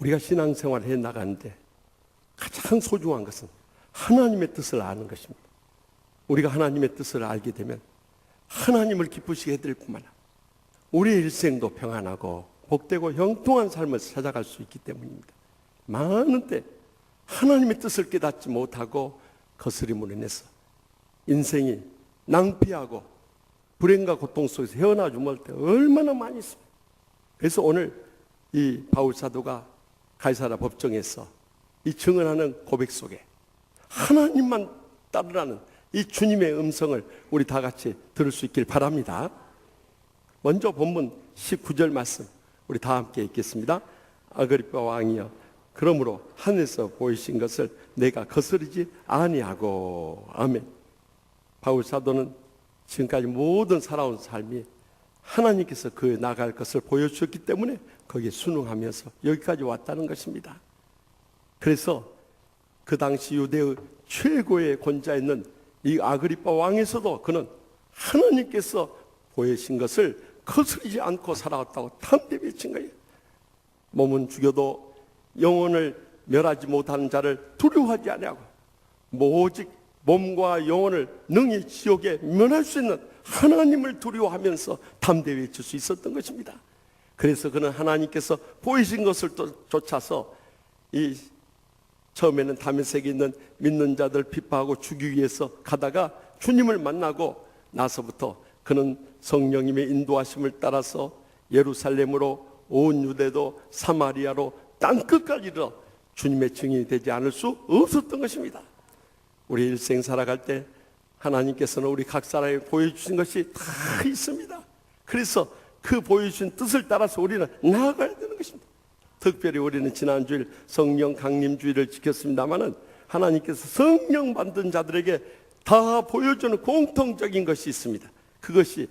우리가 신앙생활을 해 나가는데 가장 소중한 것은 하나님의 뜻을 아는 것입니다. 우리가 하나님의 뜻을 알게 되면 하나님을 기쁘시게 해드릴 뿐만 아니라 우리의 일생도 평안하고 복되고 형통한 삶을 찾아갈 수 있기 때문입니다. 많은 때 하나님의 뜻을 깨닫지 못하고 거스림으로 인해서 인생이 낭비하고 불행과 고통 속에서 헤어나지 못할 때 얼마나 많이 있습니다. 그래서 오늘 이 바울 사도가 가이사랴 법정에서 이 증언하는 고백 속에 하나님만 따르라는 이 주님의 음성을 우리 다 같이 들을 수 있길 바랍니다. 먼저 본문 19절 말씀 우리 다 함께 읽겠습니다. 아그리빠 왕이여, 그러므로 하늘에서 보이신 것을 내가 거스르지 아니하고. 아멘. 바울 사도는 지금까지 모든 살아온 삶이 하나님께서 그에 나갈 것을 보여주셨기 때문에 거기에 순응하면서 여기까지 왔다는 것입니다. 그래서 그 당시 유대의 최고의 권자였는 이 아그리빠 왕에서도 그는 하나님께서 보이신 것을 거스르지 않고 살아왔다고 담대히 외친 거예요. 몸은 죽여도 영혼을 멸하지 못하는 자를 두려워하지 아니하고 오직 몸과 영혼을 능히 지옥에 면할 수 있는 하나님을 두려워하면서 담대히 외칠 수 있었던 것입니다. 그래서 그는 하나님께서 보이신 것을 또 쫓아서 이 처음에는 다메섹에 있는 믿는 자들 비파하고 죽이기 위해서 가다가 주님을 만나고 나서부터 그는 성령님의 인도하심을 따라서 예루살렘으로 온 유대도 사마리아로 땅끝까지 이르러 주님의 증인이 되지 않을 수 없었던 것입니다. 우리 일생 살아갈 때 하나님께서는 우리 각 사람에게 보여주신 것이 다 있습니다. 그래서 그 보여주신 뜻을 따라서 우리는 나아가야 되는 것입니다. 특별히 우리는 지난주일 성령 강림주의를 지켰습니다마는 하나님께서 성령 받은 자들에게 다 보여주는 공통적인 것이 있습니다. 그것이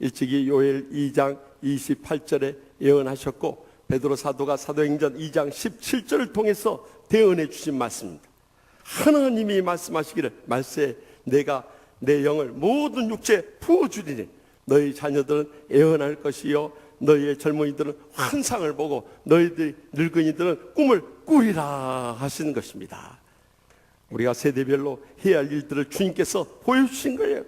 일찍이 요엘 2장 28절에 예언하셨고 베드로 사도가 사도행전 2장 17절을 통해서 대언해 주신 말씀입니다. 하나님이 말씀하시기를 말세 내가 내 영을 모든 육체에 부어주리니 너희 자녀들은 예언할 것이요 너희의 젊은이들은 환상을 보고 너희들 늙은이들은 꿈을 꾸리라 하시는 것입니다. 우리가 세대별로 해야 할 일들을 주님께서 보여주신 거예요.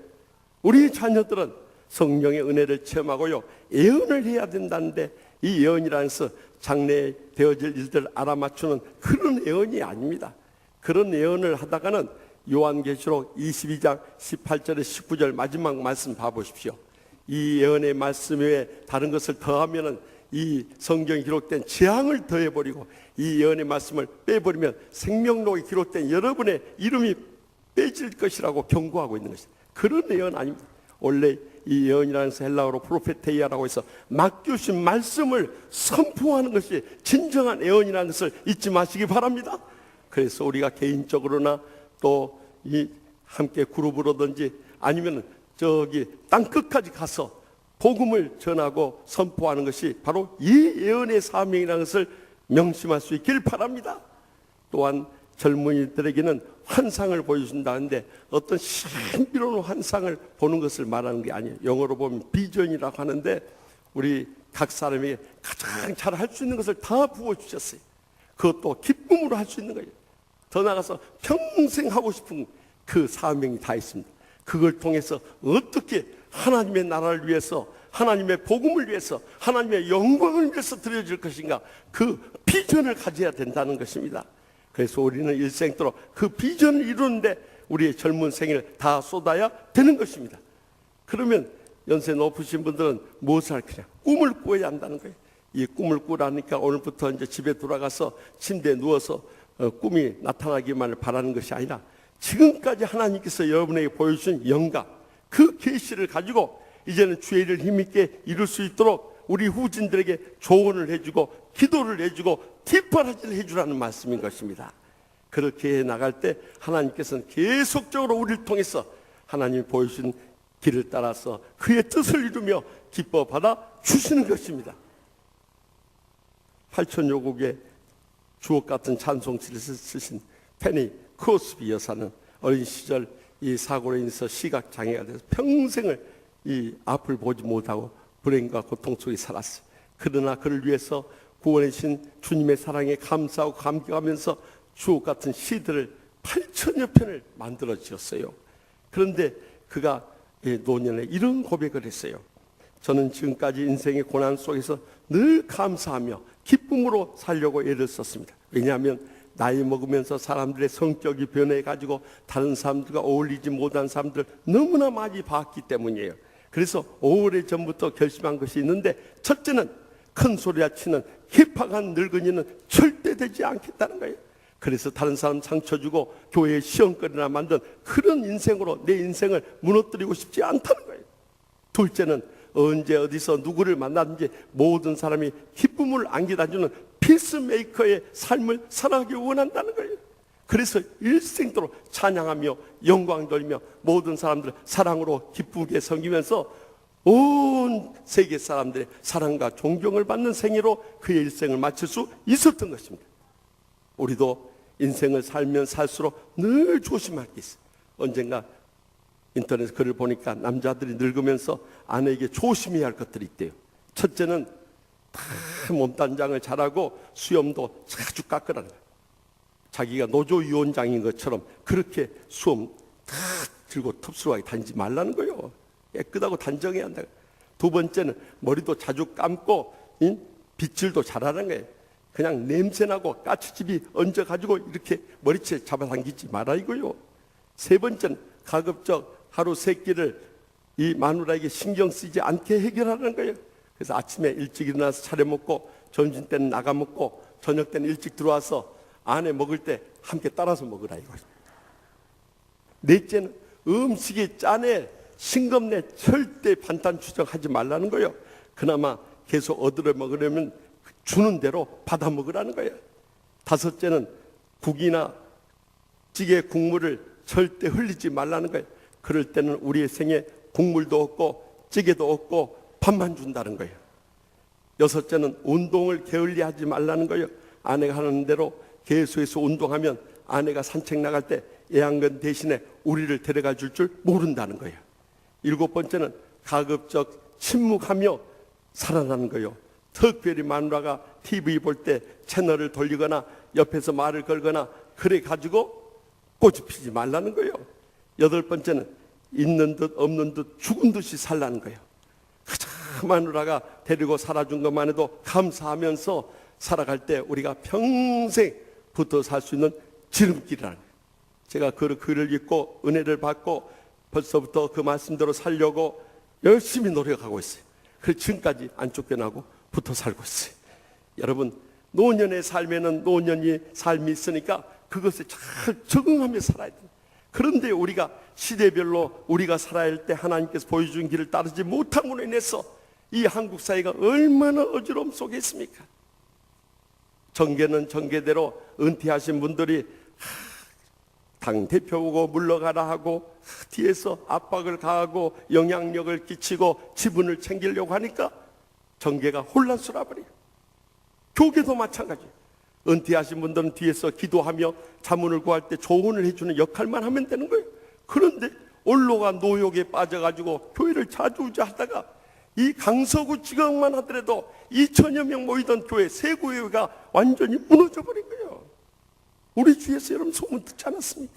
우리 자녀들은 성령의 은혜를 체험하고요 예언을 해야 된다는데 이 예언이라는 것은 장래에 되어질 일들을 알아맞추는 그런 예언이 아닙니다. 그런 예언을 하다가는 요한계시록 22장 18절에 19절 마지막 말씀 봐보십시오. 이 예언의 말씀 외에 다른 것을 더하면은 이 성경에 기록된 재앙을 더해버리고 이 예언의 말씀을 빼버리면 생명록에 기록된 여러분의 이름이 빼질 것이라고 경고하고 있는 것입니다. 그런 예언 아닙니다. 원래 이 예언이라는 것은 헬라어로 프로페테이아라고 해서 맡겨주신 말씀을 선포하는 것이 진정한 예언이라는 것을 잊지 마시기 바랍니다. 그래서 우리가 개인적으로나 또 이 함께 그룹으로든지 아니면 저기 땅끝까지 가서 복음을 전하고 선포하는 것이 바로 이 예언의 사명이라는 것을 명심할 수 있길 바랍니다. 또한 젊은이들에게는 환상을 보여준다는데 어떤 신비로운 환상을 보는 것을 말하는 게 아니에요. 영어로 보면 비전이라고 하는데 우리 각 사람에게 가장 잘 할 수 있는 것을 다 부어주셨어요. 그것도 기쁨으로 할 수 있는 거예요. 더 나아가서 평생 하고 싶은 그 사명이 다 있습니다. 그걸 통해서 어떻게 하나님의 나라를 위해서 하나님의 복음을 위해서 하나님의 영광을 위해서 드려질 것인가 그 비전을 가져야 된다는 것입니다. 그래서 우리는 일생도록 그 비전을 이루는데 우리의 젊은 생을 다 쏟아야 되는 것입니다. 그러면 연세 높으신 분들은 무엇을 할 거냐? 꿈을 꾸어야 한다는 거예요. 이 꿈을 꾸라니까 오늘부터 이제 집에 돌아가서 침대에 누워서 꿈이 나타나기만을 바라는 것이 아니라 지금까지 하나님께서 여러분에게 보여주신 영감 그 계시를 가지고 이제는 주의 일을 힘있게 이룰 수 있도록 우리 후진들에게 조언을 해주고 기도를 해주고 뒷바라지를 해주라는 말씀인 것입니다. 그렇게 나갈 때 하나님께서는 계속적으로 우리를 통해서 하나님이 보여주신 길을 따라서 그의 뜻을 이루며 기뻐 받아 주시는 것입니다. 8천여 곡의 주옥 같은 찬송시를 쓰신 페니 크로스비 여사는 어린 시절 이 사고로 인해서 시각 장애가 돼서 평생을 이 앞을 보지 못하고 불행과 고통 속에 살았어요. 그러나 그를 위해서 구원해 주신 주님의 사랑에 감사하고 감격하면서 주옥 같은 시들을 8천여 편을 만들어 지었어요. 그런데 그가 노년에 이런 고백을 했어요. 저는 지금까지 인생의 고난 속에서 늘 감사하며 기쁨으로 살려고 애를 썼습니다. 왜냐하면 나이 먹으면서 사람들의 성격이 변해가지고 다른 사람들과 어울리지 못한 사람들 너무나 많이 봤기 때문이에요. 그래서 오래전부터 결심한 것이 있는데, 첫째는 큰 소리야 치는 힙합한 늙은이는 절대 되지 않겠다는 거예요. 그래서 다른 사람 상처 주고 교회에 시험거리나 만든 그런 인생으로 내 인생을 무너뜨리고 싶지 않다는 거예요. 둘째는 언제 어디서 누구를 만나든지 모든 사람이 기쁨을 안겨다 주는 피스메이커의 삶을 살아가기 원한다는 거예요. 그래서 일생도록 찬양하며 영광 돌리며 모든 사람들을 사랑으로 기쁘게 섬기면서 온 세계 사람들의 사랑과 존경을 받는 생애로 그의 일생을 마칠 수 있었던 것입니다. 우리도 인생을 살면 살수록 늘 조심할 게 있어요. 언젠가 인터넷 글을 보니까 남자들이 늙으면서 아내에게 조심해야 할 것들이 있대요. 첫째는 다 몸단장을 잘하고 수염도 자주 깎으라는 거예요. 자기가 노조위원장인 것처럼 그렇게 수염 다 들고 텁스루하게 다니지 말라는 거예요. 깨끗하고 단정해야 한다. 두 번째는 머리도 자주 감고 빗질도 잘하는 거예요. 그냥 냄새나고 까치집이 얹어가지고 이렇게 머리채 잡아당기지 말아 이거요. 세 번째는 가급적 하루 세 끼를 이 마누라에게 신경 쓰지 않게 해결하는 거예요. 그래서 아침에 일찍 일어나서 차려 먹고, 점심 때는 나가 먹고, 저녁 때는 일찍 들어와서 아내 먹을 때 함께 따라서 먹으라 이거죠. 넷째는 음식이 짜네 싱겁네 절대 반찬 추정하지 말라는 거예요. 그나마 계속 얻으려 먹으려면 주는 대로 받아 먹으라는 거예요. 다섯째는 국이나 찌개 국물을 절대 흘리지 말라는 거예요. 그럴 때는 우리의 생에 국물도 없고 찌개도 없고 밥만 준다는 거예요. 여섯째는 운동을 게을리하지 말라는 거예요. 아내가 하는 대로 계속해서 운동하면 아내가 산책 나갈 때 애완견 대신에 우리를 데려가 줄 모른다는 거예요. 일곱 번째는 가급적 침묵하며 살아나는 거예요. 특별히 마누라가 TV 볼 때 채널을 돌리거나 옆에서 말을 걸거나 그래 가지고 꼬집 피지 말라는 거예요. 여덟 번째는 있는 듯 없는 듯 죽은 듯이 살라는 거예요. 그저 마누라가 데리고 살아준 것만 해도 감사하면서 살아갈 때 우리가 평생 붙어 살 수 있는 지름길이라는 거예요. 제가 그 글을 읽고 은혜를 받고 벌써부터 그 말씀대로 살려고 열심히 노력하고 있어요. 그래서 지금까지 안 쫓겨나고 붙어 살고 있어요. 여러분, 노년의 삶에는 노년의 삶이 있으니까 그것에 잘 적응하며 살아야 돼요. 그런데 우리가 시대별로 우리가 살아야 할 때 하나님께서 보여준 길을 따르지 못함으로 인해서 이 한국 사회가 얼마나 어지러움 속에 있습니까? 정계는 정계대로 은퇴하신 분들이 당대표고 물러가라 하고 뒤에서 압박을 가하고 영향력을 끼치고 지분을 챙기려고 하니까 정계가 혼란스러워 버려요. 교계도 마찬가지예요. 은퇴하신 분들은 뒤에서 기도하며 자문을 구할 때 조언을 해주는 역할만 하면 되는 거예요. 그런데 언로가 노욕에 빠져가지고 교회를 좌지우지하다가 이 강서구 지역만 하더라도 2천여 명 모이던 교회 세구회가 완전히 무너져 버린 거예요. 우리 주위에서 여러분 소문 듣지 않았습니까?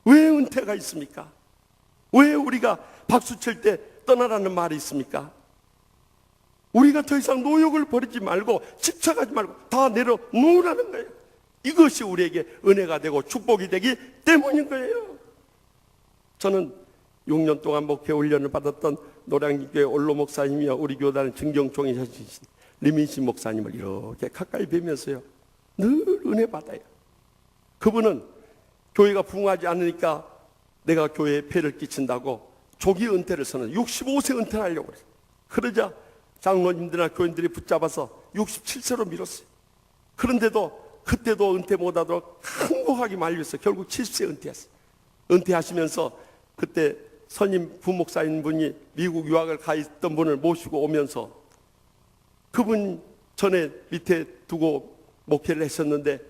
왜 은퇴가 있습니까? 왜 우리가 박수 칠 때 떠나라는 말이 있습니까? 우리가 더 이상 노역을 버리지 말고 집착하지 말고 다 내려놓으라는 거예요. 이것이 우리에게 은혜가 되고 축복이 되기 때문인 거예요. 저는 6년 동안 목회 훈련을 받았던 노량진교회 올로 목사님이요, 우리 교단의 증경총회 하신 리민신 목사님을 이렇게 가까이 뵈면서요 늘 은혜 받아요. 그분은 교회가 부흥하지 않으니까 내가 교회에 폐를 끼친다고 조기 은퇴를 선언, 65세 은퇴를 하려고 그랬어요. 그러자 장로님들이나 교인들이 붙잡아서 67세로 밀었어요. 그런데도 그때도 은퇴 못하도록 항복하게 말렸어요. 결국 70세 은퇴했어요. 은퇴하시면서 그때 선임 부목사인 분이 미국 유학을 가 있던 분을 모시고 오면서 그분 전에 밑에 두고 목회를 했었는데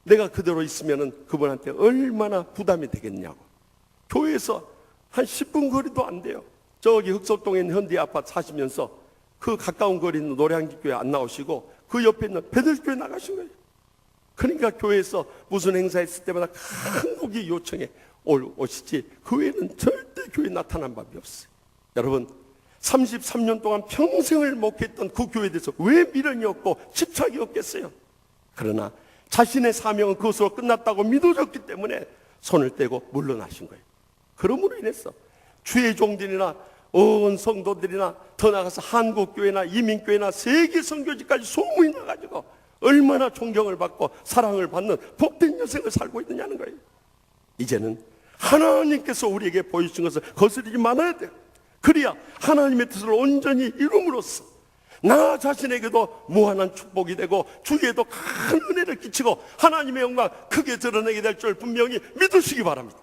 내가 그대로 있으면 그분한테 얼마나 부담이 되겠냐고. 교회에서 한 10분 거리도 안 돼요. 저기 흑석동에 있는 현대 아파트 사시면서 그 가까운 거리 있는 노량진교회 안 나오시고 그 옆에 있는 베들교회 나가신 거예요. 그러니까 교회에서 무슨 행사 있을 때마다 간곡히 요청해 오시지 그 외에는 절대 교회에 나타난 법이 없어요. 여러분 33년 동안 평생을 목회했던 그 교회에 대해서 왜 미련이 없고 집착이 없겠어요? 그러나 자신의 사명은 그것으로 끝났다고 믿어졌기 때문에 손을 떼고 물러나신 거예요. 그러므로 인해서 주의 종들이나 성도들이나 더 나아가서 한국교회나 이민교회나 세계 선교지까지 소문이 나가지고 얼마나 존경을 받고 사랑을 받는 복된 여생을 살고 있느냐는 거예요. 이제는 하나님께서 우리에게 보여주신 것을 거스르지 말아야 돼요. 그래야 하나님의 뜻을 온전히 이룸으로써 나 자신에게도 무한한 축복이 되고 주위에도 큰 은혜를 끼치고 하나님의 영광 크게 드러내게 될 줄 분명히 믿으시기 바랍니다.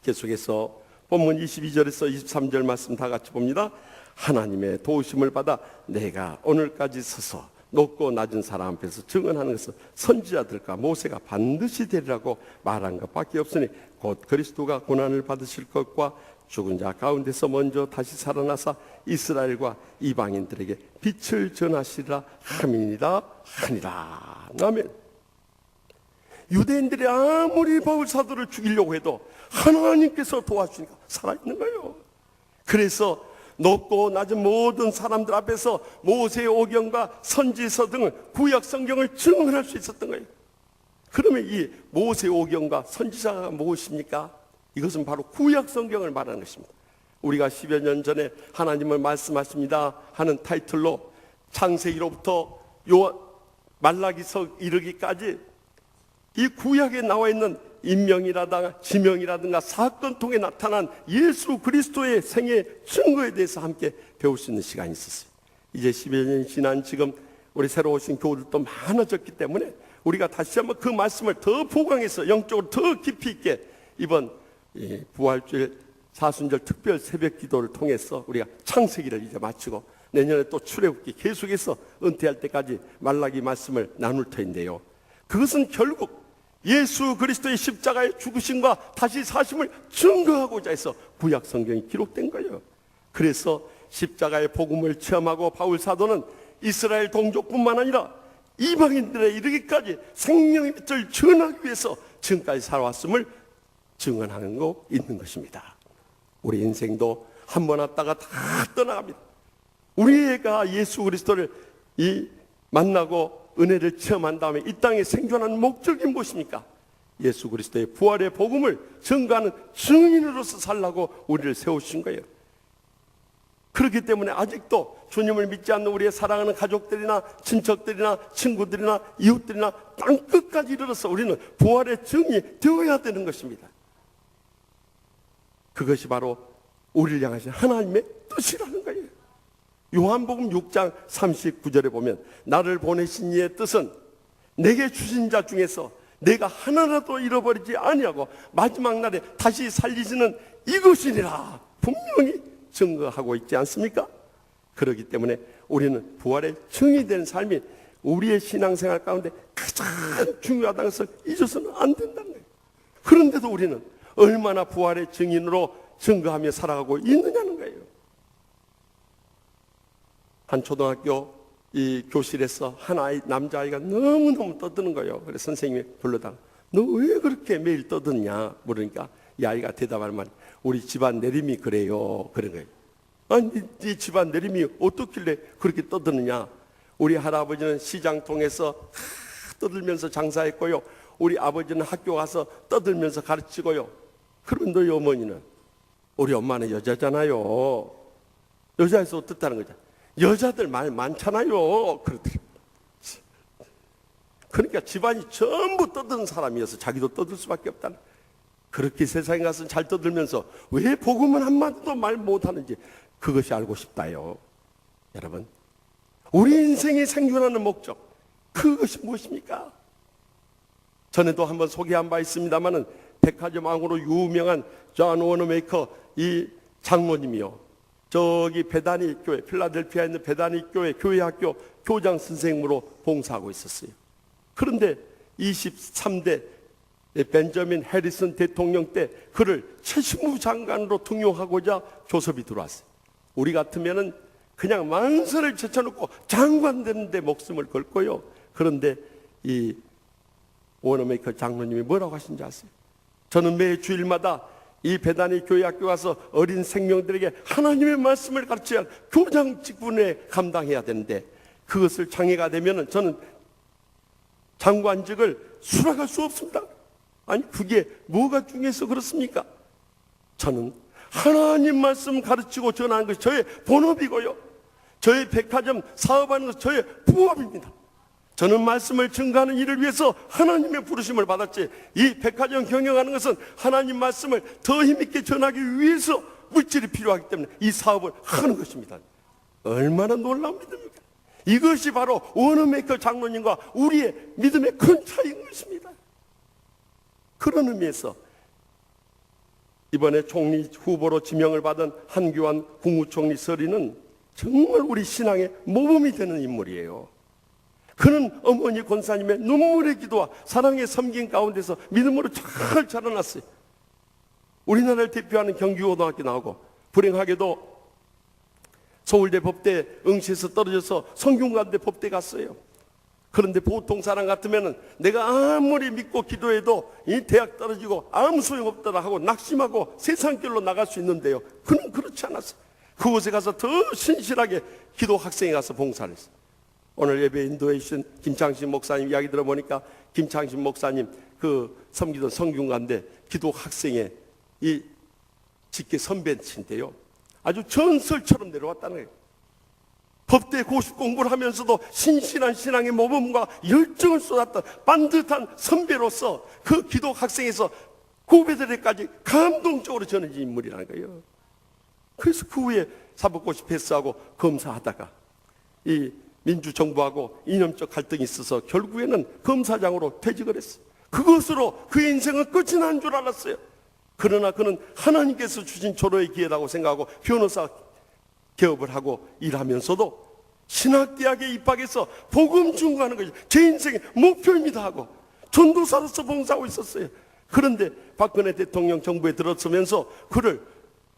계속해서 본문 22절에서 23절 말씀 다 같이 봅니다. 하나님의 도우심을 받아 내가 오늘까지 서서 높고 낮은 사람 앞에서 증언하는 것은 선지자들과 모세가 반드시 되리라고 말한 것밖에 없으니 곧 그리스도가 고난을 받으실 것과 죽은 자 가운데서 먼저 다시 살아나사 이스라엘과 이방인들에게 빛을 전하시리라 함이니라 하니라. 아멘. 유대인들이 아무리 바울 사도를 죽이려고 해도 하나님께서 도와주니까 살아있는 거예요. 그래서 높고 낮은 모든 사람들 앞에서 모세의 오경과 선지서 등을 구약 성경을 증언할 수 있었던 거예요. 그러면 이 모세의 오경과 선지자가 무엇입니까? 이것은 바로 구약 성경을 말하는 것입니다. 우리가 10여 년 전에 하나님을 말씀하십니다 하는 타이틀로 창세기로부터 말라기서 이르기까지 이 구약에 나와 있는 인명이라든가 지명이라든가 사건 통해 나타난 예수 그리스도의 생애 증거에 대해서 함께 배울 수 있는 시간이 있었어요. 이제 10여 년이 지난 지금 우리 새로 오신 교우들도 많아졌기 때문에 우리가 다시 한번 그 말씀을 더 보강해서 영적으로 더 깊이 있게 이번 부활주일 사순절 특별 새벽 기도를 통해서 우리가 창세기를 이제 마치고 내년에 또 출애굽기 계속해서 은퇴할 때까지 말라기 말씀을 나눌 터인데요. 그것은 결국 예수 그리스도의 십자가의 죽으심과 다시 사심을 증거하고자 해서 구약 성경이 기록된 거예요. 그래서 십자가의 복음을 체험하고 바울 사도는 이스라엘 동족뿐만 아니라 이방인들에 이르기까지 생명의 빛을 전하기 위해서 지금까지 살아왔음을 증언하는 거 있는 것입니다. 우리 인생도 한 번 왔다가 다 떠나갑니다. 우리가 예수 그리스도를 만나고 은혜를 체험한 다음에 이 땅에 생존하는 목적이 무엇입니까? 예수 그리스도의 부활의 복음을 증거하는 증인으로서 살라고 우리를 세우신 거예요. 그렇기 때문에 아직도 주님을 믿지 않는 우리의 사랑하는 가족들이나 친척들이나 친구들이나 이웃들이나 땅끝까지 이르러서 우리는 부활의 증인이 되어야 되는 것입니다. 그것이 바로 우리를 향하신 하나님의 뜻이라는 거예요. 요한복음 6장 39절에 보면 나를 보내신 이의 뜻은 내게 주신 자 중에서 내가 하나라도 잃어버리지 아니하고 마지막 날에 다시 살리시는 이것이니라 분명히 증거하고 있지 않습니까? 그렇기 때문에 우리는 부활의 증이 되는 삶이 우리의 신앙생활 가운데 가장 중요하다는 것을 잊어서는 안 된다는 거예요. 그런데도 우리는 얼마나 부활의 증인으로 증거하며 살아가고 있느냐는 거예요. 한 초등학교 이 교실에서 한 아이, 남자아이가 너무너무 떠드는 거예요. 그래서 선생님이 불러다가 너 왜 그렇게 매일 떠드냐 물으니까 이 아이가 대답하는 말이 우리 집안 내림이 그래요. 그런 거예요. 아니 네 집안 내림이 어떻길래 그렇게 떠드느냐. 우리 할아버지는 시장 통해서 떠들면서 장사했고요. 우리 아버지는 학교 가서 떠들면서 가르치고요. 그러면 너희 어머니는 우리 엄마는 여자잖아요. 여자에서 어떻다는 거죠. 여자들 말 많잖아요. 그러더라고요. 그러니까 집안이 전부 떠드는 사람이어서 자기도 떠들 수밖에 없다는. 그렇게 세상에 가서 잘 떠들면서 왜 복음은 한마디도 말 못하는지 그것이 알고 싶다요. 여러분, 우리 인생이 생존하는 목적 그것이 무엇입니까? 전에도 한번 소개한 바 있습니다마는 백화점 왕으로 유명한 존 워너메이커 이 장로님이요. 저기 베다니 교회, 필라델피아에 있는 베다니 교회 교회학교 교장 선생님으로 봉사하고 있었어요. 그런데 23대 벤저민 해리슨 대통령 때 그를 최신부 장관으로 등용하고자 교섭이 들어왔어요. 우리 같으면은 그냥 만사를 제쳐놓고 장관 되는데 목숨을 걸고요. 그런데 이 워너메이커 장로님이 뭐라고 하신지 아세요? 저는 매 주일마다 이 베다니 교회 학교 가서 어린 생명들에게 하나님의 말씀을 가르쳐야 할 교장 직분에 감당해야 되는데, 그것을 장애가 되면은 저는 장관직을 수락할 수 없습니다. 아니, 그게 뭐가 중요해서 그렇습니까? 저는 하나님 말씀 가르치고 전하는 것이 저의 본업이고요, 저의 백화점 사업하는 것이 저의 부업입니다. 저는 말씀을 증거하는 일을 위해서 하나님의 부르심을 받았지, 이 백화점 경영하는 것은 하나님 말씀을 더 힘있게 전하기 위해서 물질이 필요하기 때문에 이 사업을 하는 것입니다. 얼마나 놀라운 믿음입니까? 이것이 바로 워너메이커 장로님과 우리의 믿음의 큰 차이인 것입니다. 그런 의미에서 이번에 총리 후보로 지명을 받은 한교안 국무총리 서리는 정말 우리 신앙의 모범이 되는 인물이에요. 그는 어머니 권사님의 눈물의 기도와 사랑의 섬긴 가운데서 믿음으로 잘 자라났어요. 우리나라를 대표하는 경기고등학교 나오고, 불행하게도 서울대 법대 응시에서 떨어져서 성균관대 법대 갔어요. 그런데 보통 사람 같으면 내가 아무리 믿고 기도해도 이 대학 떨어지고 아무 소용없더라 하고 낙심하고 세상길로 나갈 수 있는데요, 그는 그렇지 않았어요. 그곳에 가서 더 신실하게 기도 학생에 가서 봉사를 했어요. 오늘 예배 인도해 주신 김창신 목사님 이야기 들어보니까, 김창신 목사님 그 섬기던 성균관대 기도 학생의 이 직계 선배신데요, 아주 전설처럼 내려왔다는 거예요. 법대 고시 공부를 하면서도 신실한 신앙의 모범과 열정을 쏟았던 반듯한 선배로서 그 기도 학생에서 후배들에게까지 감동적으로 전해진 인물이라는 거예요. 그래서 그 후에 사법고시 패스하고 검사하다가 이 민주정부하고 이념적 갈등이 있어서 결국에는 검사장으로 퇴직을 했어요. 그것으로 그의 인생은 끝이 난 줄 알았어요. 그러나 그는 하나님께서 주신 조로의 기회라고 생각하고 변호사 개업을 하고 일하면서도 신학대학에 입학해서 복음 증거하는 것이 제 인생의 목표입니다 하고 전도사로서 봉사하고 있었어요. 그런데 박근혜 대통령 정부에 들어서면서 그를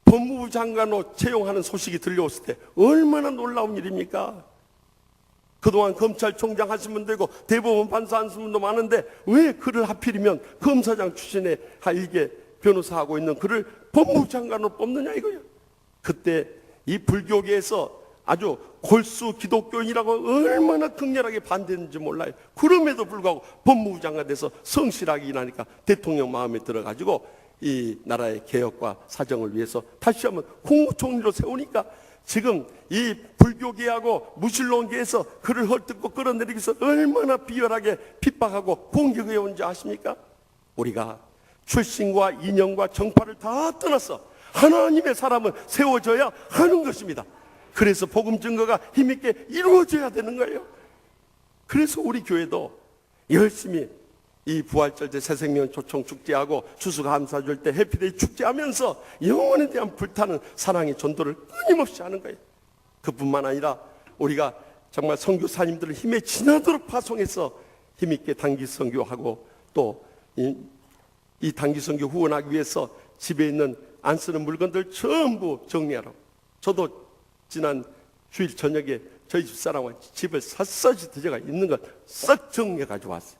법무부 장관으로 채용하는 소식이 들려왔을 때 얼마나 놀라운 일입니까? 그동안 검찰총장 하신 분도 있고 대법원 판사 하신 분도 많은데 왜 그를 하필이면 검사장 출신의 일개 변호사하고 있는 그를 법무부 장관으로 뽑느냐 이거예요. 그때 이 불교계에서 아주 골수 기독교인이라고 얼마나 극렬하게 반대했는지 몰라요. 그럼에도 불구하고 법무부 장관 돼서 성실하게 일하니까 대통령 마음에 들어가지고 이 나라의 개혁과 사정을 위해서 다시 한번 국무총리로 세우니까 지금 이 불교계하고 무신론계에서 그를 헐뜯고 끌어내리기 위해서 얼마나 비열하게 핍박하고 공격해 온지 아십니까? 우리가 출신과 인연과 정파를 다 떠나서 하나님의 사람은 세워져야 하는 것입니다. 그래서 복음 증거가 힘있게 이루어져야 되는 거예요. 그래서 우리 교회도 열심히 이 부활절 때 새생명 초청 축제하고 추수감사절 때 해피데이 축제하면서 영혼에 대한 불타는 사랑의 전도를 끊임없이 하는 거예요. 그뿐만 아니라 우리가 정말 선교사님들을 힘에 지나도록 파송해서 힘있게 단기 선교하고 또 이 단기 선교 후원하기 위해서 집에 있는 안 쓰는 물건들 전부 정리하라고. 저도 지난 주일 저녁에 저희 집사람과 집을 샅샅이 들여가 있는 것 싹 정리해 가지고 왔어요.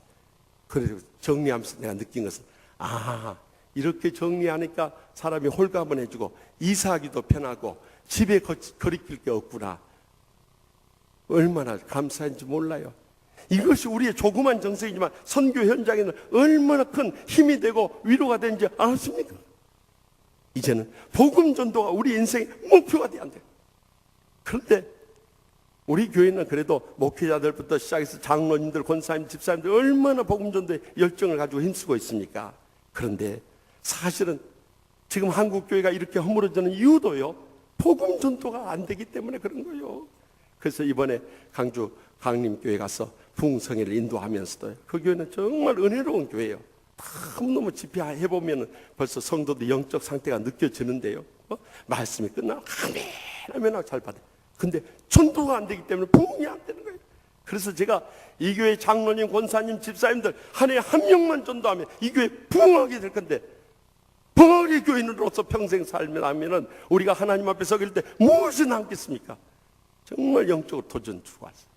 그래서 정리하면서 내가 느낀 것은 이렇게 정리하니까 사람이 홀가분 해주고 이사하기도 편하고 집에 거리낄 게 없구나. 얼마나 감사한지 몰라요. 이것이 우리의 조그만 정성이지만 선교 현장에는 얼마나 큰 힘이 되고 위로가 되는지 아십니까? 이제는 복음 전도가 우리 인생의 목표가 돼야 돼요. 그런데 우리 교회는 그래도 목회자들부터 시작해서 장로님들, 권사님, 집사님들 얼마나 복음 전도에 열정을 가지고 힘쓰고 있습니까? 그런데 사실은 지금 한국 교회가 이렇게 허물어지는 이유도요, 복음 전도가 안 되기 때문에 그런 거예요. 그래서 이번에 강주 강림교회 가서 부흥성회를 인도하면서도 그 교회는 정말 은혜로운 교회예요. 너무너무 집회해보면 벌써 성도들 영적 상태가 느껴지는데요. 말씀이 끝나면 아멘 잘 받아요. 근데 전도가 안 되기 때문에 부흥이 안 되는 거예요. 그래서 제가 이 교회 장로님, 권사님, 집사님들 한 해에 한 명만 전도하면 이 교회 부흥하게 될 건데, 벙어리 교인으로서 평생 살면 하면은 우리가 하나님 앞에 서길 때 무엇이 남겠습니까? 정말 영적으로 도전 주고 왔어요.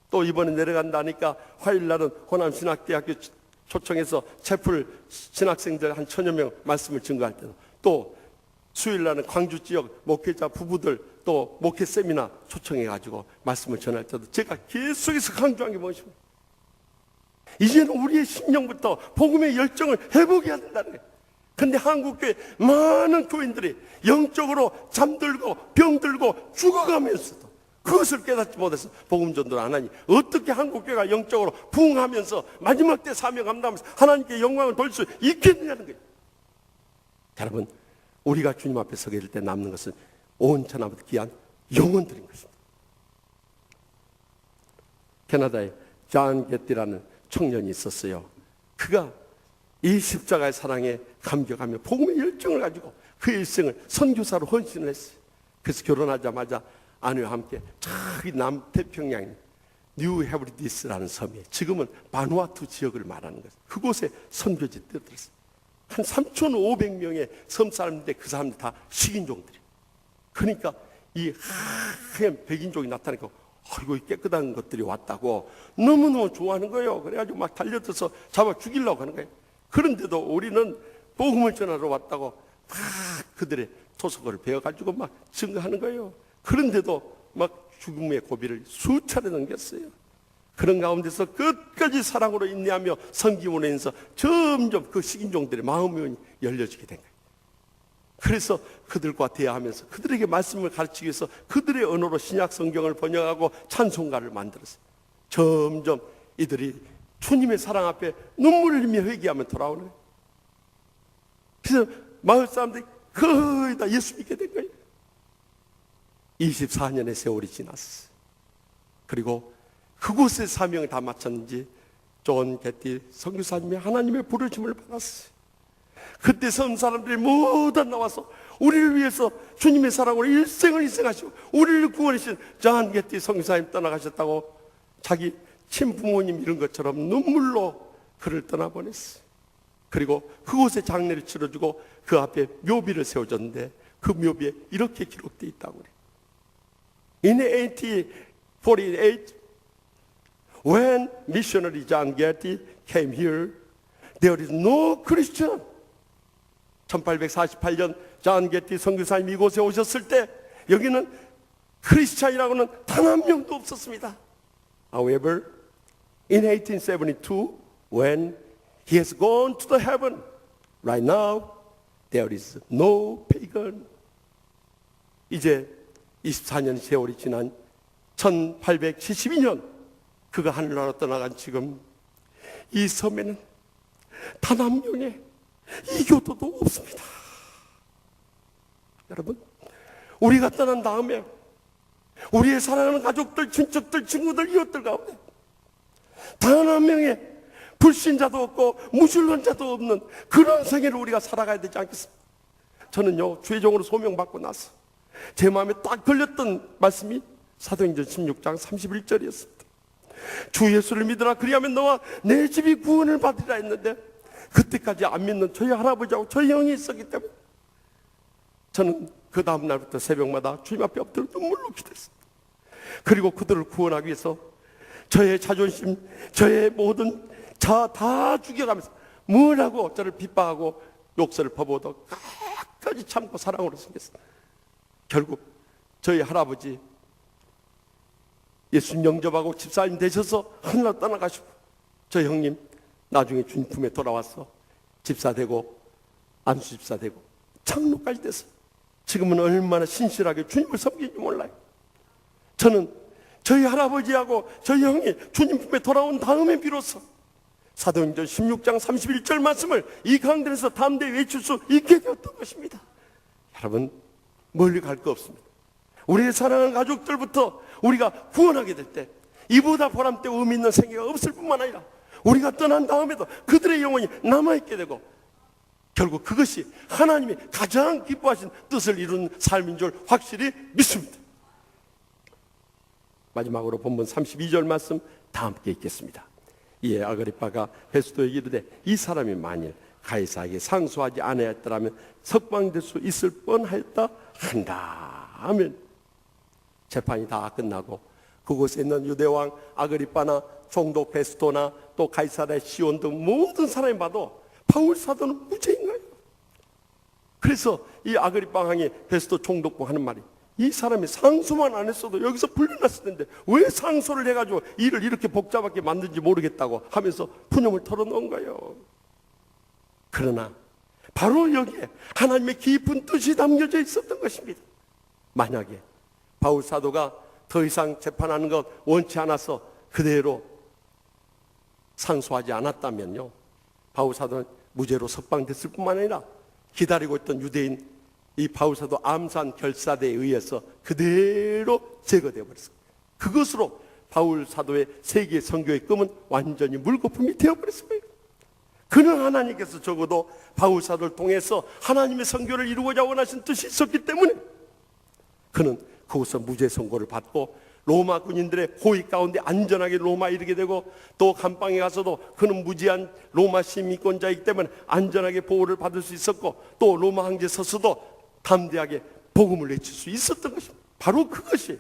또 이번에 내려간다니까 화요일 날은 호남신학대학교 초청해서 채플 신학생들 한 1000여 명 말씀을 증거할 때도, 또 수요일 날은 광주 지역 목회자 부부들 또 목회 세미나 초청해가지고 말씀을 전할 때도 제가 계속해서 강조한 게 무엇입니까? 이제는 우리의 심령부터 복음의 열정을 회복해야 된다는 거예요. 근데 한국교회 많은 교인들이 영적으로 잠들고 병들고 죽어가면서도 그것을 깨닫지 못해서 복음 전도를 안 하니 어떻게 한국교회가 영적으로 부흥하면서 마지막 때 사명 감당하면서 하나님께 영광을 돌릴 수 있겠느냐는 거예요. 여러분, 우리가 주님 앞에 서게 될 때 남는 것은 온 천하보다 귀한 영혼들인 것입니다. 캐나다에 존 게티라는 청년이 있었어요. 그가 이 십자가의 사랑에 감격하며 복음의 열정을 가지고 그의 일생을 선교사로 헌신을 했어요. 그래서 결혼하자마자 아내와 함께 저기 남태평양 뉴 헤브리디스라는 섬에, 지금은 바누아투 지역을 말하는 것이죠. 그곳에 선교지 뛰어들었어요. 한 3,500명의 섬 사람인데 그 사람들 다 식인종들이에요. 그러니까 이 하얀 백인종이 나타나니까 아이고 깨끗한 것들이 왔다고 너무너무 좋아하는 거예요. 그래가지고 막 달려들어서 잡아 죽이려고 하는 거예요. 그런데도 우리는 복음을 전하러 왔다고 막 그들의 토속어를 배워가지고 막 증거하는 거예요. 그런데도 막 죽음의 고비를 수차례 넘겼어요. 그런 가운데서 끝까지 사랑으로 인내하며 섬김으로 인해서 점점 그 식인종들의 마음이 열려지게 된 거예요. 그래서 그들과 대화하면서 그들에게 말씀을 가르치기 위해서 그들의 언어로 신약 성경을 번역하고 찬송가를 만들었어요. 점점 이들이 주님의 사랑 앞에 눈물을 흘리며 회개하며 돌아오는 거예요. 그래서 마을 사람들이 거의 다 예수 믿게 된 거예요. 24년의 세월이 지났어요. 그리고 그곳에 사명을 다 마쳤는지 존 게티 선교사님이 하나님의 부르심을 받았어요. 그때 섬 사람들이 모두 나와서 우리를 위해서 주님의 사랑으로 일생을 희생하시고 우리를 구원하신 존 게티 선교사님 떠나가셨다고 자기 친부모님 이런 것처럼 눈물로 그를 떠나보냈어요. 그리고 그곳에 장례를 치러주고 그 앞에 묘비를 세워줬는데 그 묘비에 이렇게 기록되어 있다고 그래요. In 1848, when missionary John Getty came here, there is no Christian. 1848년 존 게티 선교사님 이곳에 오셨을 때 여기는 크리스찬이라고는 단 한 명도 없었습니다. However, in 1872, when he has gone to the heaven, right now there is no pagan. 이제 24년 세월이 지난 1872년 그가 하늘나라 떠나간 지금 이 섬에는 단 한 명의 이교도도 없습니다. 여러분, 우리가 떠난 다음에 우리의 사랑하는 가족들, 친척들, 친구들, 이웃들 가운데 단 한 명의 불신자도 없고 무신론자도 없는 그런 생애를 우리가 살아가야 되지 않겠습니까? 저는요, 죄종으로 소명받고 나서 제 마음에 딱 걸렸던 말씀이 사도행전 16장 31절이었습니다. 주 예수를 믿으라, 그리하면 너와 내 집이 구원을 받으리라 했는데 그때까지 안 믿는 저희 할아버지하고 저희 형이 있었기 때문에 저는 그 다음 날부터 새벽마다 주님 앞에 엎드려 눈물로 기도했습니다. 그리고 그들을 구원하기 위해서 저의 자존심, 저의 모든 자 다 죽여가면서 뭐라고 저를 핍박하고 욕설을 퍼부어도 끝까지 참고 사랑으로 섬겼습니다. 결국 저희 할아버지 예수님 영접하고 집사님 되셔서 하늘나라 떠나가시고 저희 형님 나중에 주님 품에 돌아와서 집사 되고 안수 집사 되고 장로까지 됐어요. 지금은 얼마나 신실하게 주님을 섬기는지 몰라요. 저는 저희 할아버지하고 저희 형이 주님 품에 돌아온 다음에 비로소 사도행전 16장 31절 말씀을 이 강단에서 담대히 외칠 수 있게 되었던 것입니다. 여러분, 멀리 갈 거 없습니다. 우리의 사랑하는 가족들부터 우리가 구원하게 될 때 이보다 보람되고 의미 있는 생애가 없을 뿐만 아니라 우리가 떠난 다음에도 그들의 영혼이 남아있게 되고 결국 그것이 하나님이 가장 기뻐하신 뜻을 이루는 삶인 줄 확실히 믿습니다. 마지막으로 본문 32절 말씀 다 함께 읽겠습니다. 이에 아그리빠가 베스도에게 이르되 이 사람이 만일 가이사에게 상소하지 아니하였더라면 석방될 수 있을 뻔하였다 한다. 아멘. 재판이 다 끝나고 그곳에 있는 유대왕 아그리빠나 총독 베스토나 또 가이사랴 시온 등 모든 사람이 봐도 바울 사도는 무죄인 거예요. 그래서 이 아그리빠 왕이 베스토 총독부 하는 말이, 이 사람이 상소만 안 했어도 여기서 불려났을 텐데 왜 상소를 해가지고 일을 이렇게 복잡하게 만든지 모르겠다고 하면서 푸념을 털어놓은 거예요. 그러나 바로 여기에 하나님의 깊은 뜻이 담겨져 있었던 것입니다. 만약에 바울 사도가 더 이상 재판하는 것 원치 않아서 그대로 상소하지 않았다면요, 바울 사도는 무죄로 석방됐을 뿐만 아니라 기다리고 있던 유대인 이 바울 사도 암산 결사대에 의해서 그대로 제거되어 버렸어요. 그것으로 바울 사도의 세계 선교의 꿈은 완전히 물거품이 되어버렸습니다. 그는 하나님께서 적어도 바울 사도를 통해서 하나님의 선교를 이루고자 원하신 뜻이 있었기 때문에 그는 거기서 무죄 선고를 받고 로마 군인들의 호의 가운데 안전하게 로마에 이르게 되고, 또 감방에 가서도 그는 무지한 로마 시민권자이기 때문에 안전하게 보호를 받을 수 있었고, 또 로마 황제에 서서도 담대하게 복음을 외칠 수 있었던 것입니다. 바로 그것이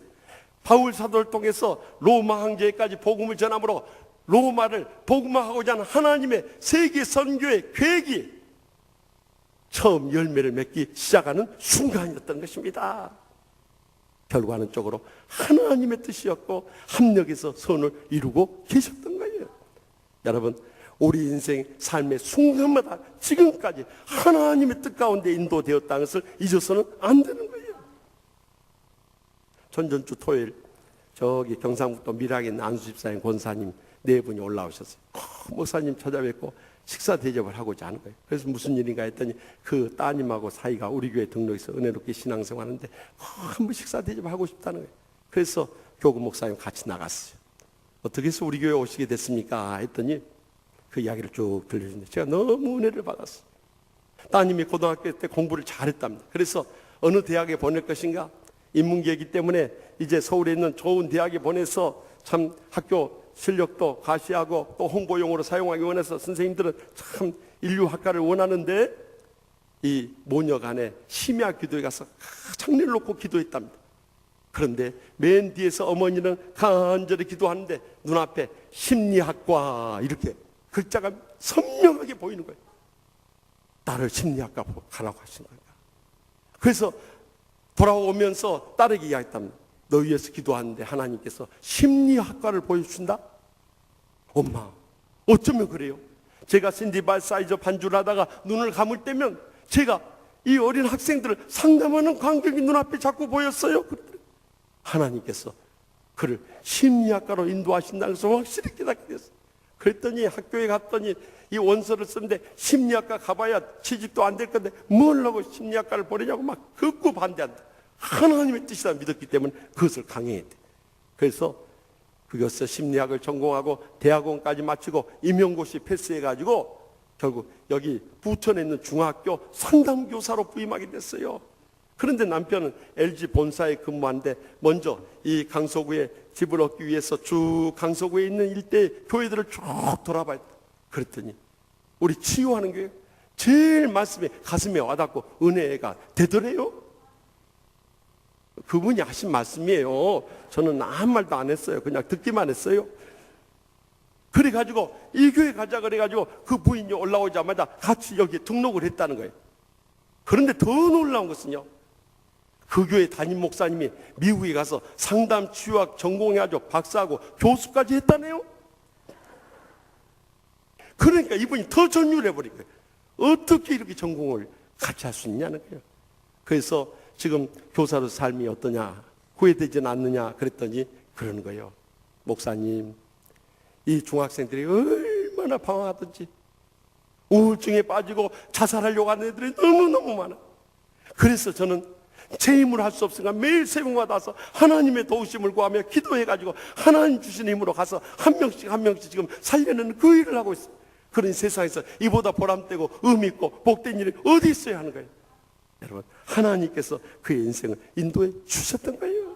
바울 사도를 통해서 로마 황제까지 복음을 전함으로 로마를 복음화하고자 하는 하나님의 세계 선교의 계획이 처음 열매를 맺기 시작하는 순간이었던 것입니다. 결과론적으로 하나님의 뜻이었고 합력해서 선을 이루고 계셨던 거예요. 여러분, 우리 인생 삶의 순간마다 지금까지 하나님의 뜻 가운데 인도되었다는 것을 잊어서는 안 되는 거예요. 전전주 토요일 저기 경상북도 밀양에 있는 안수집사님 권사님 네 분이 올라오셨어요. 목사님 찾아뵙고 식사 대접을 하고자 하는 거예요. 그래서 무슨 일인가 했더니 그 따님하고 사이가 우리 교회 등록해서 은혜롭게 신앙생활하는데 한번 식사 대접하고 싶다는 거예요. 그래서 교구 목사님 같이 나갔어요. 어떻게 해서 우리 교회 오시게 됐습니까? 했더니 그 이야기를 쭉 들려주는데 제가 너무 은혜를 받았어요. 따님이 고등학교 때 공부를 잘했답니다. 그래서 어느 대학에 보낼 것인가? 인문계이기 때문에 이제 서울에 있는 좋은 대학에 보내서 참 학교 실력도 과시하고 또 홍보용으로 사용하기 원해서 선생님들은 참 인류학과를 원하는데 이 모녀간에 심야 기도에 가서 창례를 놓고 기도했답니다. 그런데 맨 뒤에서 어머니는 간절히 기도하는데 눈앞에 심리학과 이렇게 글자가 선명하게 보이는 거예요. 딸을 심리학과 가라고 하신 거예요. 그래서 돌아오면서 딸에게 이야기했답니다. 너 위해서 기도하는데 하나님께서 심리학과를 보여주신다? 엄마, 어쩌면 그래요? 제가 신디발사이저 반주를 하다가 눈을 감을 때면 제가 이 어린 학생들을 상담하는 광경이 눈앞에 자꾸 보였어요. 하나님께서 그를 심리학과로 인도하신다는 것을 확실히 깨닫게 됐어요. 그랬더니 학교에 갔더니 이 원서를 쓰는데 심리학과 가봐야 취직도 안 될 건데 뭘 하고 심리학과를 보내냐고 막 극구 반대한다. 하나님의 뜻이다 믿었기 때문에 그것을 강행했대. 그래서 그것을 심리학을 전공하고 대학원까지 마치고 임용고시 패스해가지고 결국 여기 부천에 있는 중학교 상담교사로 부임하게 됐어요. 그런데 남편은 LG 본사에 근무하는데 먼저 이 강서구에 집을 얻기 위해서 쭉 강서구에 있는 일대 교회들을 쭉 돌아봐야 돼. 그랬더니 우리 치유하는 교회 제일 말씀이 가슴에 와닿고 은혜가 되더래요. 그분이 하신 말씀이에요. 저는 아무 말도 안 했어요. 그냥 듣기만 했어요. 그래가지고 이 교회 가자 그래가지고 그 부인이 올라오자마자 같이 여기 등록을 했다는 거예요. 그런데 더 놀라운 것은요, 그 교회 담임 목사님이 미국에 가서 상담 치유학 전공해가지고 박사하고 교수까지 했다네요. 그러니까 이분이 더 전율해버린 거예요. 어떻게 이렇게 전공을 같이 할 수 있냐는 거예요. 그래서 지금 교사로 삶이 어떠냐, 후회되지는 않느냐 그랬더니 그러는 거예요. 목사님, 이 중학생들이 얼마나 방황하든지 우울증에 빠지고 자살하려고 하는 애들이 너무너무 많아. 그래서 저는 제 힘으로 할 수 없으니까 매일 새벽마다 와서 하나님의 도우심을 구하며 기도해가지고 하나님 주시는 힘으로 가서 한 명씩 지금 살려내는 그 일을 하고 있어요. 그런 세상에서 이보다 보람되고 의미있고 복된 일이 어디 있어야 하는 거예요. 여러분, 하나님께서 그의 인생을 인도해 주셨던 거예요.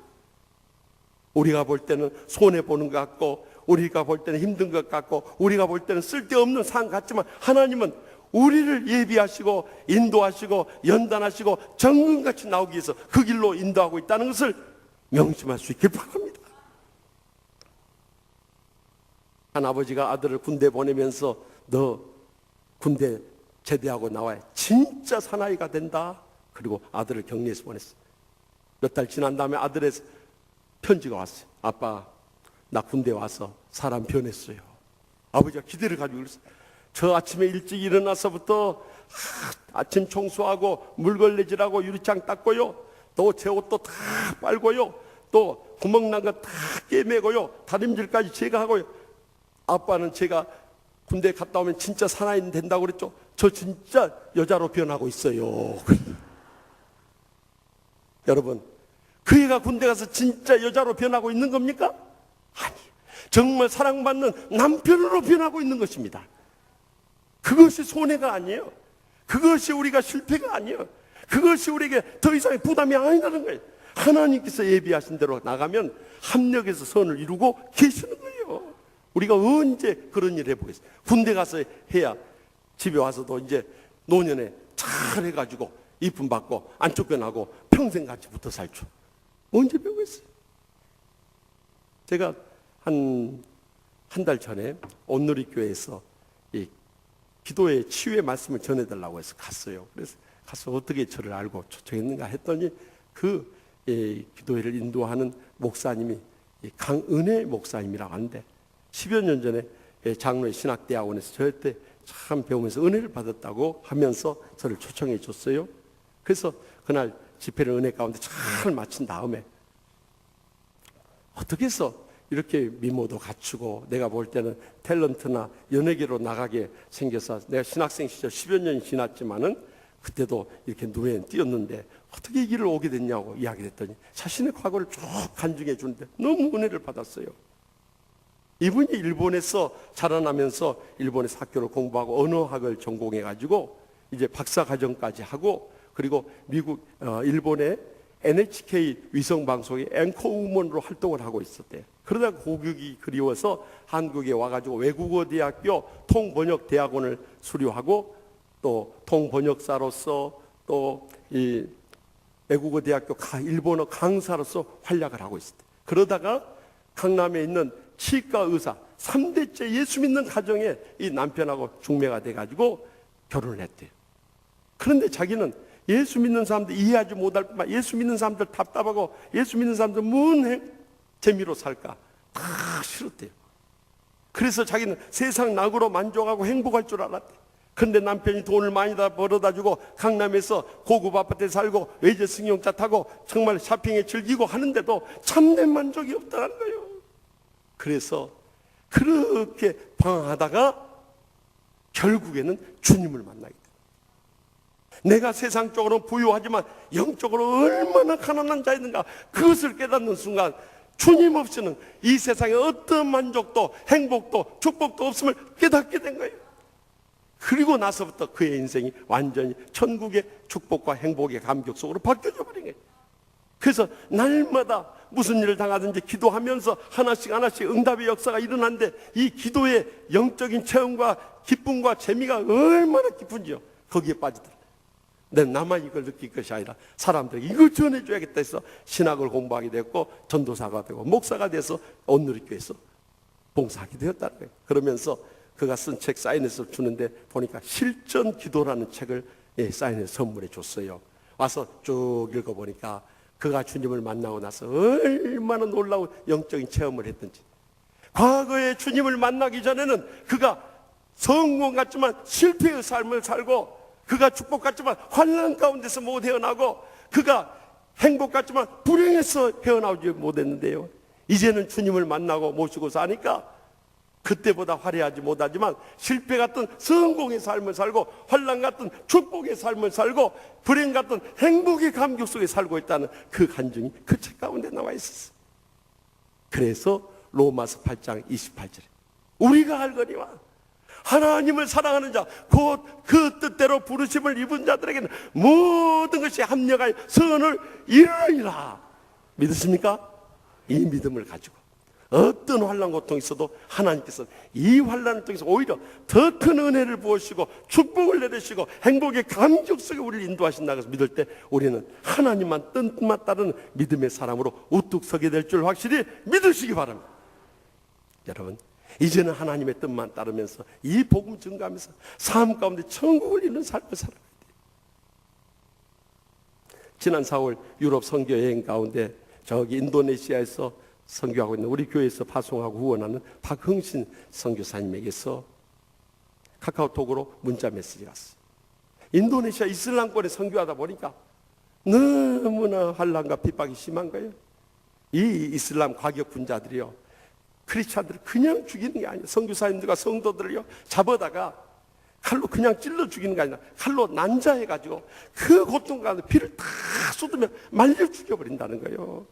우리가 볼 때는 손해보는 것 같고 우리가 볼 때는 힘든 것 같고 우리가 볼 때는 쓸데없는 상 같지만 하나님은 우리를 예비하시고 인도하시고 연단하시고 정금같이 나오기 위해서 그 길로 인도하고 있다는 것을 명심할 수 있길 바랍니다. 한 아버지가 아들을 군대 보내면서 너 군대 제대하고 나와야 진짜 사나이가 된다. 그리고 아들을 격리해서 보냈어요. 몇 달 지난 다음에 아들의 편지가 왔어요. 아빠, 나 군대 와서 사람 변했어요. 아버지가 기대를 가지고 그랬어요. 저 아침에 일찍 일어나서부터 아침 청소하고 물걸레질하고 유리창 닦고요. 또 제 옷도 다 빨고요. 또 구멍난 거 다 꿰매고요. 다림질까지 제가 하고요. 아빠는 제가 군대 갔다 오면 진짜 사나이 된다고 그랬죠. 저 진짜 여자로 변하고 있어요. 여러분, 그 애가 군대 가서 진짜 여자로 변하고 있는 겁니까? 아니, 정말 사랑받는 남편으로 변하고 있는 것입니다. 그것이 손해가 아니에요. 그것이 우리가 실패가 아니에요. 그것이 우리에게 더 이상의 부담이 아니라는 거예요. 하나님께서 예비하신 대로 나가면 합력해서 선을 이루고 계시는 거예요. 우리가 언제 그런 일을 해보겠어요? 군대 가서 해야 집에 와서도 이제 노년에 잘 해가지고 이쁨 받고 안 쫓겨나고 평생 같이 붙어 살죠. 언제 배우겠어요? 제가 한 달 전에 온누리교회에서 이 기도의 치유의 말씀을 전해달라고 해서 갔어요. 그래서 가서 어떻게 저를 알고 초청했는가 했더니 그 기도회를 인도하는 목사님이 강은혜 목사님이라고 하는데 10여 년 전에 장로의 신학대학원에서 저한테 참 배우면서 은혜를 받았다고 하면서 저를 초청해 줬어요. 그래서 그날 집회를 은혜 가운데 잘 마친 다음에 어떻게 해서 이렇게 미모도 갖추고 내가 볼 때는 탤런트나 연예계로 나가게 생겨서 내가 신학생 시절 10여 년이 지났지만은 그때도 이렇게 눈에 띄었는데 어떻게 이 길을 오게 됐냐고 이야기를 했더니 자신의 과거를 쭉 간증해 주는데 너무 은혜를 받았어요. 이분이 일본에서 자라나면서 일본에서 학교를 공부하고 언어학을 전공해 가지고 이제 박사과정까지 하고 그리고 미국 일본의 NHK 위성방송의 앵커우먼으로 활동을 하고 있었대요. 그러다가 고국이 그리워서 한국에 와가지고 외국어대학교 통번역대학원을 수료하고 또 통번역사로서 또 이 외국어대학교 일본어 강사로서 활약을 하고 있었대요. 그러다가 강남에 있는 치과 의사 3대째 예수 믿는 가정에 이 남편하고 중매가 돼가지고 결혼을 했대요. 그런데 자기는 예수 믿는 사람들 이해하지 못할 뿐만 예수 믿는 사람들 답답하고 예수 믿는 사람들 뭔 재미로 살까 다 싫었대요. 그래서 자기는 세상 낙으로 만족하고 행복할 줄 알았대. 그런데 남편이 돈을 많이 다 벌어다 주고 강남에서 고급 아파트에 살고 외제 승용차 타고 정말 쇼핑에 즐기고 하는데도 참된 만족이 없다는 거예요. 그래서 그렇게 방황하다가 결국에는 주님을 만나게 돼요. 내가 세상적으로 부유하지만 영적으로 얼마나 가난한 자였는가 그것을 깨닫는 순간 주님 없이는 이 세상에 어떤 만족도 행복도 축복도 없음을 깨닫게 된 거예요. 그리고 나서부터 그의 인생이 완전히 천국의 축복과 행복의 감격 속으로 바뀌어져 버린 거예요. 그래서 날마다 무슨 일을 당하든지 기도하면서 하나씩 하나씩 응답의 역사가 일어나는데 이 기도의 영적인 체험과 기쁨과 재미가 얼마나 깊은지요. 거기에 빠지더라. 근데 나만 이걸 느낄 것이 아니라 사람들에게 이걸 전해줘야겠다 해서 신학을 공부하게 됐고 전도사가 되고 목사가 돼서 온누리교회에서 봉사하게 되었다는 거예요. 그러면서 그가 쓴 책 사인해서 주는데 보니까 실전 기도라는 책을 사인해서 선물해 줬어요. 와서 쭉 읽어보니까 그가 주님을 만나고 나서 얼마나 놀라운 영적인 체험을 했던지, 과거에 주님을 만나기 전에는 그가 성공 같지만 실패의 삶을 살고, 그가 축복 같지만 환난 가운데서 못 헤어나고, 그가 행복 같지만 불행해서 헤어나오지 못했는데요, 이제는 주님을 만나고 모시고 사니까 그때보다 화려하지 못하지만 실패 같은 성공의 삶을 살고, 환난 같은 축복의 삶을 살고, 불행 같은 행복의 감격 속에 살고 있다는 그 간증이 그 책 가운데 나와 있었어요. 그래서 로마서 8장 28절에 우리가 알거니와 하나님을 사랑하는 자 곧 그 뜻대로 부르심을 입은 자들에게는 모든 것이 합력하여 선을 이루리라. 믿으십니까? 이 믿음을 가지고 어떤 환난 고통이 있어도 하나님께서 이 환난을 통해서 오히려 더 큰 은혜를 부으시고 축복을 내리시고 행복의 감격 속에 우리를 인도하신다고 해서 믿을 때 우리는 하나님만 뜻만 따르는 믿음의 사람으로 우뚝 서게 될 줄 확실히 믿으시기 바랍니다. 여러분, 이제는 하나님의 뜻만 따르면서 이 복음 증가하면서 삶 가운데 천국을 이루는 삶을 살아가야 돼요. 지난 4월 유럽 선교 여행 가운데 저기 인도네시아에서 선교하고 있는 우리 교회에서 파송하고 후원하는 박흥신 선교사님에게서 카카오톡으로 문자 메시지가 왔어요. 인도네시아 이슬람권에 선교하다 보니까 너무나 환난과 핍박이 심한 거예요. 이 이슬람 과격분자들이요, 크리스찬들을 그냥 죽이는 게 아니에요. 선교사님들과 성도들을요 잡아다가 칼로 그냥 찔러 죽이는 게 아니라 칼로 난자해가지고 그 고통 가운데 피를 다 쏟으면 말려 죽여버린다는 거예요.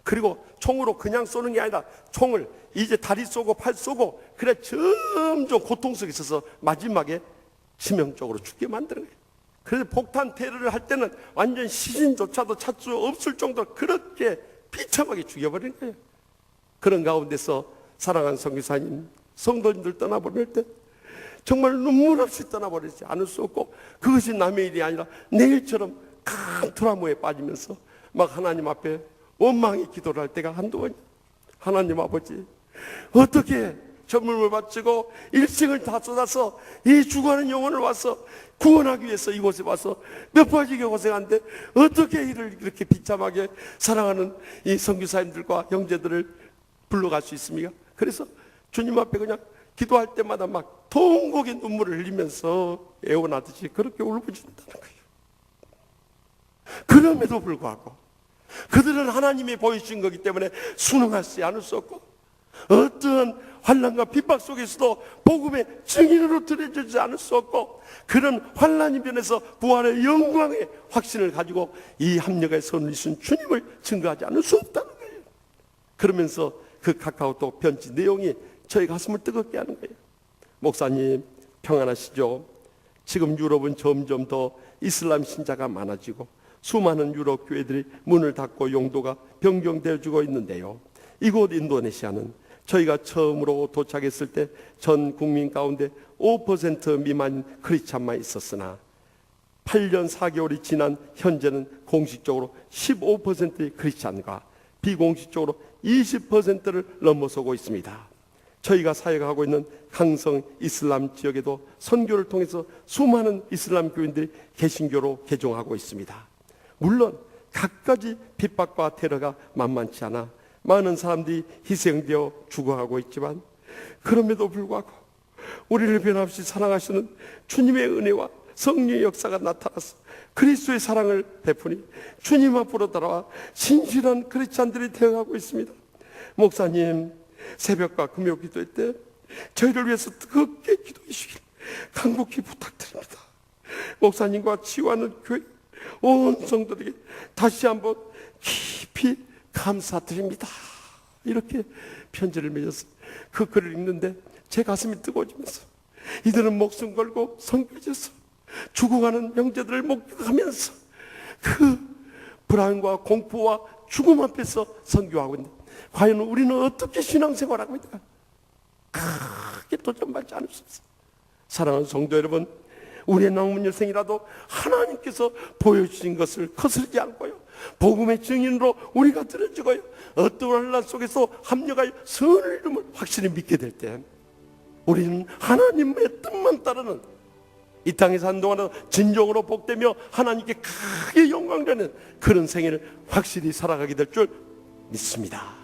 그리고 총으로 그냥 쏘는 게 아니라 총을 이제 다리 쏘고 팔 쏘고 그래 점점 고통 속에 있어서 마지막에 치명적으로 죽게 만드는 거예요. 그래서 폭탄 테러를 할 때는 완전 시신조차도 찾을 수 없을 정도로 그렇게 비참하게 죽여버리는 거예요. 그런 가운데서 사랑하는 선교사님, 성도님들 떠나보낼 때 정말 눈물 없이 떠나버리지 않을 수 없고, 그것이 남의 일이 아니라 내 일처럼 큰 트라우마에 빠지면서 막 하나님 앞에 원망의 기도를 할 때가 한두 번이야. 하나님 아버지, 어떻게 전물을 바치고 일생을 다 쏟아서 이 죽어가는 영혼을 와서 구원하기 위해서 이곳에 와서 몇 번이게 고생한데 어떻게 이를 이렇게 비참하게 사랑하는 이 선교사님들과 형제들을 불러갈 수 있습니까? 그래서 주님 앞에 그냥 기도할 때마다 막 통곡의 눈물을 흘리면서 애원하듯이 그렇게 울부짖는다는 거예요. 그럼에도 불구하고 그들은 하나님이 보여주신 거기 때문에 순응하지 않을 수 없고, 어떠한 환난과 핍박 속에서도 복음의 증인으로 드려지지 않을 수 없고, 그런 환난이 변해서 부활의 영광의 확신을 가지고 이 합력의 선을 이룬 주님을 증거하지 않을 수 없다는 거예요. 그러면서 그 카카오톡 편지 내용이 저희 가슴을 뜨겁게 하는 거예요. 목사님 평안하시죠? 지금 유럽은 점점 더 이슬람 신자가 많아지고 수많은 유럽 교회들이 문을 닫고 용도가 변경되어지고 있는데요, 이곳 인도네시아는 저희가 처음으로 도착했을 때 전 국민 가운데 5% 미만 크리스찬만 있었으나 8년 4개월이 지난 현재는 공식적으로 15%의 크리스찬과 비공식적으로 20%를 넘어서고 있습니다. 저희가 사역하고 있는 강성 이슬람 지역에도 선교를 통해서 수많은 이슬람 교인들이 개신교로 개종하고 있습니다. 물론 갖가지 핍박과 테러가 만만치 않아 많은 사람들이 희생되어 죽어가고 있지만, 그럼에도 불구하고 우리를 변함없이 사랑하시는 주님의 은혜와 성령의 역사가 나타나서 그리스도의 사랑을 베푸니 주님 앞으로 따라와 신실한 크리스찬들이 되어가고 있습니다. 목사님, 새벽과 금요 기도회 때 저희를 위해서 뜨겁게 기도해 주시길 간곡히 부탁드립니다. 목사님과 치유하는 교회 온 성도들에게 다시 한번 깊이 감사드립니다. 이렇게 편지를 맺었어요. 그 글을 읽는데 제 가슴이 뜨거워지면서, 이들은 목숨 걸고 선교지에서 죽어가는 형제들을 목격하면서 그 불안과 공포와 죽음 앞에서 선교하고 있는데, 과연 우리는 어떻게 신앙생활하고 있는가? 크게 도전받지 않을 수 없어요. 사랑하는 성도 여러분, 우리의 남은 여생이라도 하나님께서 보여주신 것을 거스르지 않고요, 복음의 증인으로 우리가 드려지고요, 어떠한 환난 속에서 합력하여 선을 이름을 확실히 믿게 될 때 우리는 하나님의 뜻만 따르는, 이 땅에서 한동안은 진정으로 복되며 하나님께 크게 영광되는 그런 생애를 확실히 살아가게 될 줄 믿습니다.